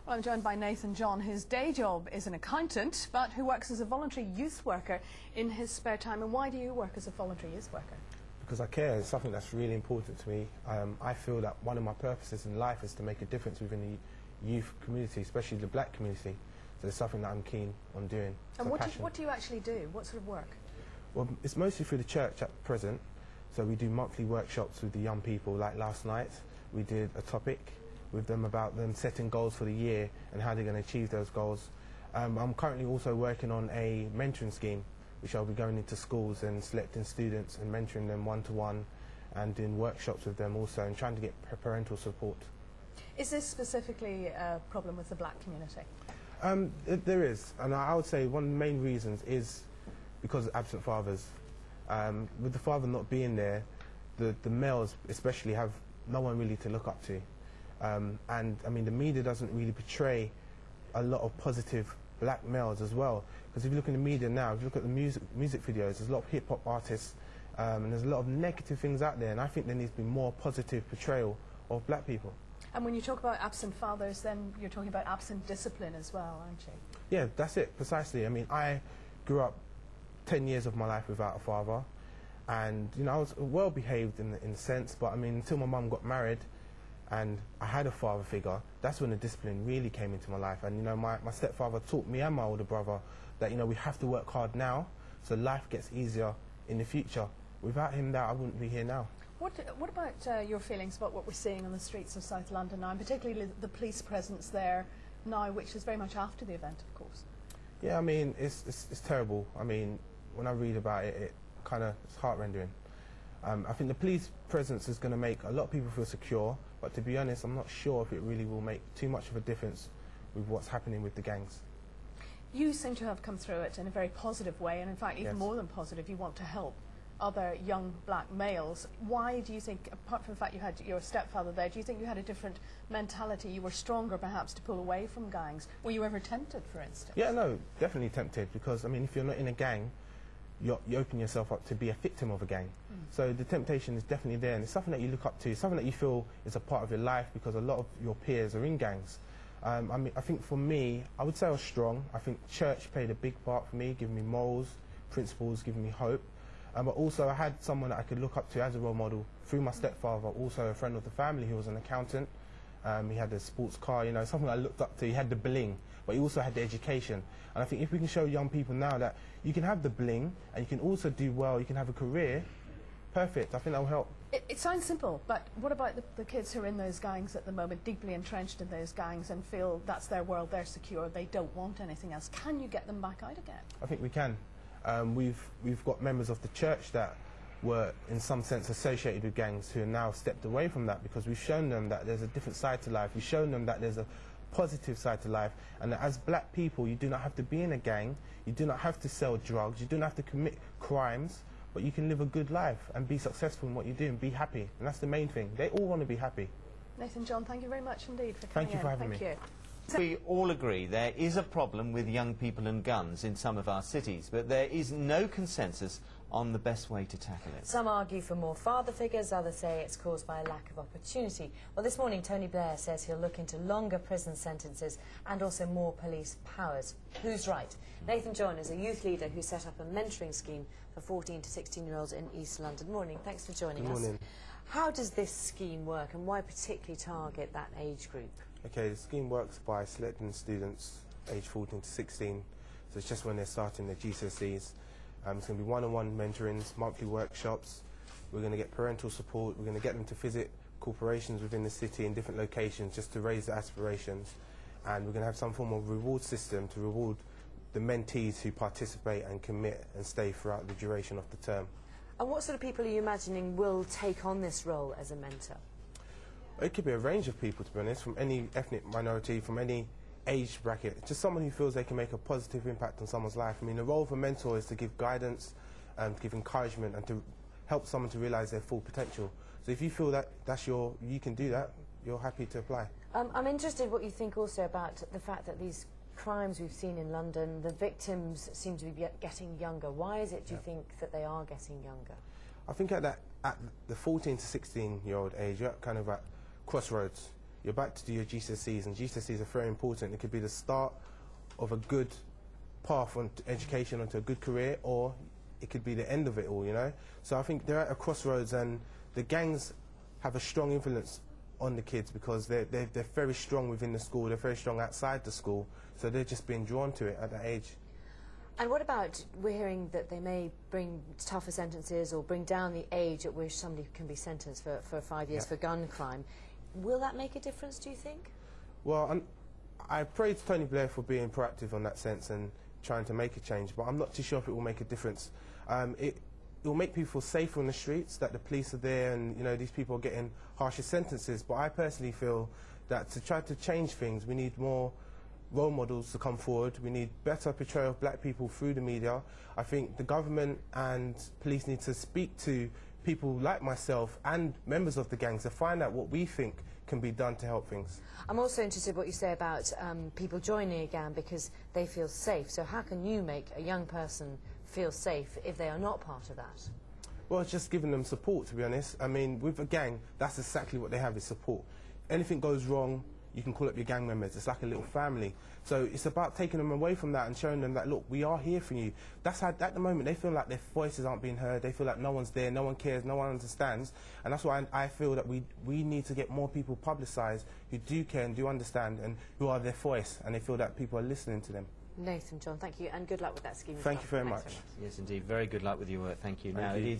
Well, I'm joined by Nathan John, whose day job is an accountant, but who works as a voluntary youth worker in his spare time. And why do you work as a voluntary youth worker? Because I care. It's something that's really important to me. I feel that one of my purposes in life is to make a difference within the youth community, especially the black community. So it's something that I'm keen on doing. And what do you actually do? What sort of work? Well, it's mostly through the church at present. So we do monthly workshops with the young people. Like last night, we did a topic with them about them setting goals for the year and how they're going to achieve those goals. I'm currently also working on a mentoring scheme, which I'll be going into schools and selecting students and mentoring them one-to-one and doing workshops with them also and trying to get parental support. Is this specifically a problem with the black community? There is, and I would say one of the main reasons is because of absent fathers. With the father not being there, the males especially have no one really to look up to. And I mean, the media doesn't really portray a lot of positive black males as well. Because if you look in the media now, if you look at the music videos, there's a lot of hip-hop artists, and there's a lot of negative things out there, and I think there needs to be more positive portrayal of black people. And when you talk about absent fathers, then you're talking about absent discipline as well, aren't you? Yeah, that's it, precisely. I mean, I grew up 10 years of my life without a father, and you know, I was well behaved in a sense, but I mean, until my mum got married and I had a father figure, that's when the discipline really came into my life. And you know, my stepfather taught me and my older brother that, you know, we have to work hard now so life gets easier in the future. Without him I wouldn't be here now. What about your feelings about what we're seeing on the streets of South London now, and particularly the police presence there now, which is very much after the event, of course? Yeah, I mean, it's terrible. I mean, when I read about it, it's heart-rending. I think the police presence is going to make a lot of people feel secure, but to be honest, I'm not sure if it really will make too much of a difference with what's happening with the gangs. You seem to have come through it in a very positive way, and in fact, even more than positive, you want to help other young black males. Why do you think, apart from the fact you had your stepfather there, do you think you had a different mentality? You were stronger perhaps to pull away from gangs? Were you ever tempted, for instance? Yeah, no, definitely tempted, because I mean, if you're not in a gang, you open yourself up to be a victim of a gang. So the temptation is definitely there, and it's something that you look up to, something that you feel is a part of your life, because a lot of your peers are in gangs. I mean, I think for me, I would say I was strong. I think church played a big part for me, giving me morals, principles, giving me hope. But also I had someone that I could look up to as a role model through my stepfather, also a friend of the family who was an accountant. He had a sports car, you know, something I looked up to. He had the bling, but he also had the education. And I think if we can show young people now that you can have the bling and you can also do well, you can have a career, perfect. I think that will help. It sounds simple, but what about the kids who are in those gangs at the moment, deeply entrenched in those gangs and feel that's their world, they're secure, they don't want anything else? Can you get them back out again? I think we can. We've got members of the church that were in some sense associated with gangs who have now stepped away from that, because we've shown them that there's a different side to life. We've shown them that there's a positive side to life, and that as black people you do not have to be in a gang, you do not have to sell drugs, you do not have to commit crimes, but you can live a good life and be successful in what you do and be happy, and that's the main thing. They all want to be happy. Nathan John, thank you very much indeed for coming in. Thank you for having me. Thank you. We all agree there is a problem with young people and guns in some of our cities, but there is no consensus on the best way to tackle it. Some argue for more father figures, others say it's caused by a lack of opportunity. Well, this morning Tony Blair says he'll look into longer prison sentences and also more police powers. Who's right? Nathan John is a youth leader who set up a mentoring scheme for 14 to 16-year-olds in East London. Morning, thanks for joining us. Good morning. How does this scheme work, and why particularly target that age group? Okay, the scheme works by selecting students aged 14 to 16, so it's just when they're starting their GCSEs. It's going to be one-on-one mentorings, monthly workshops. We're going to get parental support. We're going to get them to visit corporations within the city in different locations just to raise their aspirations. And we're going to have some form of reward system to reward the mentees who participate and commit and stay throughout the duration of the term. And what sort of people are you imagining will take on this role as a mentor? It could be a range of people, to be honest, from any ethnic minority, from any age bracket. Just someone who feels they can make a positive impact on someone's life. I mean, the role of a mentor is to give guidance, to give encouragement, and to help someone to realise their full potential. So if you feel that you can do that, you're happy to apply. I'm interested what you think also about the fact that these crimes we've seen in London, the victims seem to be getting younger. Why is it, do you think, that they are getting younger? I think at the 14 to 16-year-old age, you're kind of at crossroads. you're about to do your GCSEs, and GCSEs are very important. It could be the start of a good path on education, onto a good career, or it could be the end of it all, you know. So I think they're at a crossroads, and the gangs have a strong influence on the kids because they're very strong within the school, they're very strong outside the school, so they're just being drawn to it at that age. And what about, we're hearing that they may bring tougher sentences or bring down the age at which somebody can be sentenced for 5 years for gun crime. Will that make a difference, do you think? Well, I praise Tony Blair for being proactive on that sense and trying to make a change, but I'm not too sure if it will make a difference. It will make people feel safer on the streets, that the police are there and, you know, these people are getting harsher sentences, but I personally feel that to try to change things, we need more role models to come forward. We need better portrayal of black people through the media. I think the government and police need to speak to people like myself and members of the gangs to find out what we think can be done to help things. I'm also interested in what you say about people joining a gang because they feel safe. So how can you make a young person feel safe if they are not part of that? Well, it's just giving them support, to be honest. I mean, with a gang, that's exactly what they have, is support. Anything goes wrong, you can call up your gang members. It's like a little family. So it's about taking them away from that and showing them that, look, we are here for you. That's how, at the moment, they feel like their voices aren't being heard. They feel like no one's there, no one cares, no one understands. And that's why I feel that we need to get more people publicised who do care and do understand and who are their voice, and they feel that people are listening to them. Nathan John, thank you, and good luck with that scheme. Thank you very much. Yes, indeed. Very good luck with your work. Thank you. Now, it is